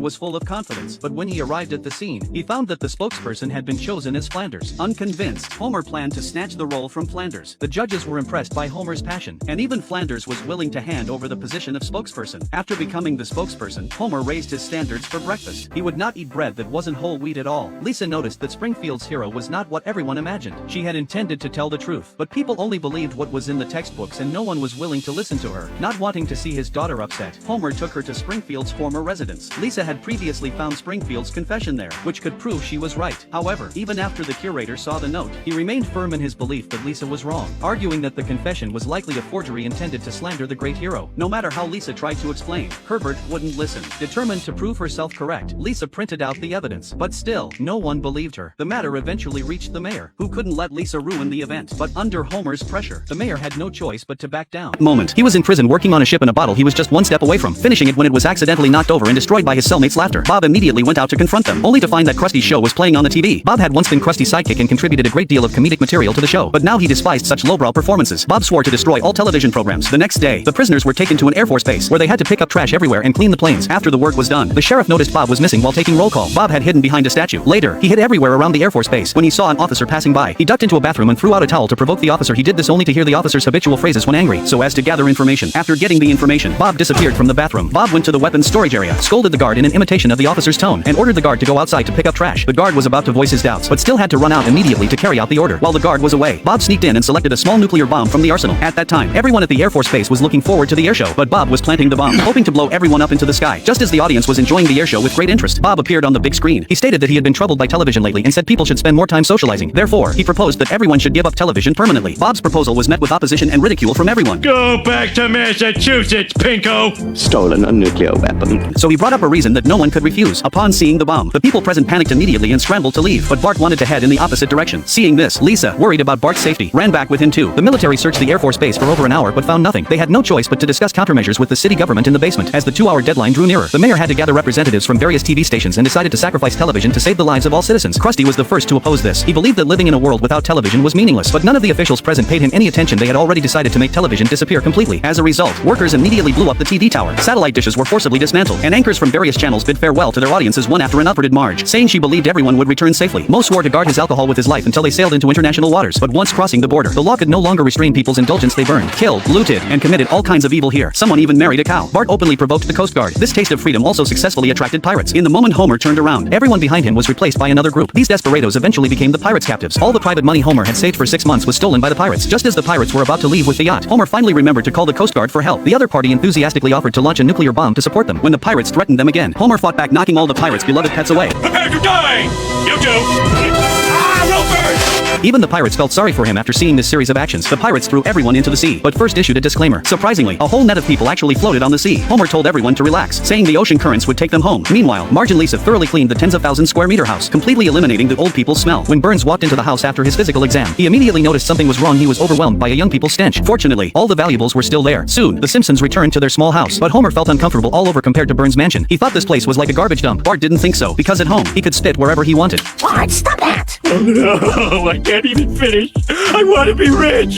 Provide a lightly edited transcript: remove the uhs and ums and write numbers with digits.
was full of confidence, but when he arrived at the scene, he found that the spokesperson had been chosen as Flanders. Unconvinced, Homer planned to snatch the role from Flanders. The judges were impressed by Homer's passion, and even Flanders was willing to hand over the position of spokesperson. After becoming the spokesperson, Homer raised his standards for breakfast. He would not eat bread that wasn't whole wheat at all. Lisa noticed that Springfield's hero was not what everyone imagined. She had intended to tell the truth, but people only believed what was in the textbooks and no one was willing to listen to her. Not wanting to see his daughter upset, Homer took her to Springfield's former residence. Lisa had previously found Springfield's confession there, which could prove she was right. However, even after the curator saw the note, he remained firm in his belief that Lisa was wrong, arguing that the confession was likely a forgery intended to slander the great hero. No matter how Lisa tried to explain, Herbert wouldn't listen. Determined to prove herself correct, Lisa printed out the evidence, but still, no one believed her. The matter eventually reached the mayor, who couldn't let Lisa ruin the event. But under Homer's pressure, the mayor had no choice but to back down. Moment. He was in prison working on a ship in a bottle he was just one step away from finishing it when it was accidentally knocked over and destroyed by his cellmate's laughter. Bob immediately went out to confront them, only to find that Krusty's show was playing on the TV. Bob had once been Krusty's sidekick and contributed a great deal of comedic material to the show, but now he despised such lowbrow performances. Bob swore to destroy all television programs. The next day, the prisoners were taken to an Air Force base, where they had to pick up trash everywhere and clean the planes. After the work was done, the sheriff noticed Bob was missing while taking roll call. Bob had hidden behind a statue. Later, he hid everywhere around the Air Force base. When he saw an officer passing by, he ducked into a bathroom and threw out a towel to provoke the officer. He did this only to hear the officer's habitual phrases when angry, so as to gather information. After getting the information, Bob disappeared from the bathroom. Bob went to the weapons storage area, scolded the guard in an imitation of the officer's tone, and ordered the guard to go outside to pick up trash. The guard was about to voice his doubts, but still had to run out immediately to carry out the order. While the guard was away, Bob sneaked in and selected a small nuclear bomb from the arsenal. At that time, everyone at the Air Force Base was looking forward to the airshow, but Bob was planting the bomb, hoping to blow everyone up into the sky. Just as the audience was enjoying the airshow with great interest, Bob appeared on the big screen. He stated that he had been troubled by television lately and said people should spend more time socializing. Therefore, he proposed that everyone should give up television permanently. Bob's proposal was met with opposition and ridicule from everyone. Go back to Massachusetts, Pinko! Stolen a nuclear weapon. So he brought up a reason that no one could refuse. Upon seeing the bomb, the people present panicked immediately and scrambled to leave, but Bart wanted to head in the opposite direction. Seeing this, Lisa, worried about Bart's safety, ran back with him too. The military searched the Air Force Base for over an hour but found nothing. They had no choice but to discuss countermeasures with the city government in the basement. As the 2-hour deadline drew nearer, the mayor had to gather representatives from various TV stations and decided to sacrifice television to save the lives of all citizens. Krusty was the first to oppose this. He believed that living in a world without television was meaningless, but none of the officials present paid him any attention. They had already decided to make television disappear completely. As a result, workers immediately blew up the TV tower. Satellite dishes were forcibly dismantled, and anchors from various channels bid farewell to their audiences one after another. Marge, saying she believed everyone would return safely. Mo swore to guard his alcohol with his life until they sailed into international waters, but once crossing the border, the law could no longer restrain people's indulgence. They burned, killed, looted, and committed all kinds of evil here. Someone even married a cow. Bart openly provoked the Coast Guard. This taste of freedom also successfully attracted pirates. In the moment Homer turned around, everyone behind him was replaced by another group. These desperados eventually became the pirates' captives. All the private money Homer had saved for 6 months was stolen by the pirates. Just as the pirates were about to leave with the yacht, Homer finally remembered to call the Coast Guard for help. The other party enthusiastically offered to launch a nuclear bomb to support them. When the pirates threatened them again, Homer fought back, knocking all the pirates' beloved pets away. Prepare to die! You do! Ropers! Even the pirates felt sorry for him after seeing this series of actions. The pirates threw everyone into the sea, but first issued a disclaimer. Surprisingly, a whole net of people actually floated on the sea. Homer told everyone to relax, saying the ocean currents would take them home. Meanwhile, Marge and Lisa thoroughly cleaned the tens of thousands square meter house, completely eliminating the old people's smell. When Burns walked into the house after his physical exam, he immediately noticed something was wrong. He was overwhelmed by a young people's stench. Fortunately, all the valuables were still there. Soon, the Simpsons returned to their small house, but Homer felt uncomfortable all over compared to Burns' mansion. He thought this place was like a garbage dump. Bart didn't think so, because at home, he could spit wherever he wanted. Bart, stop that! Oh no, I can't even finish. I want to be rich.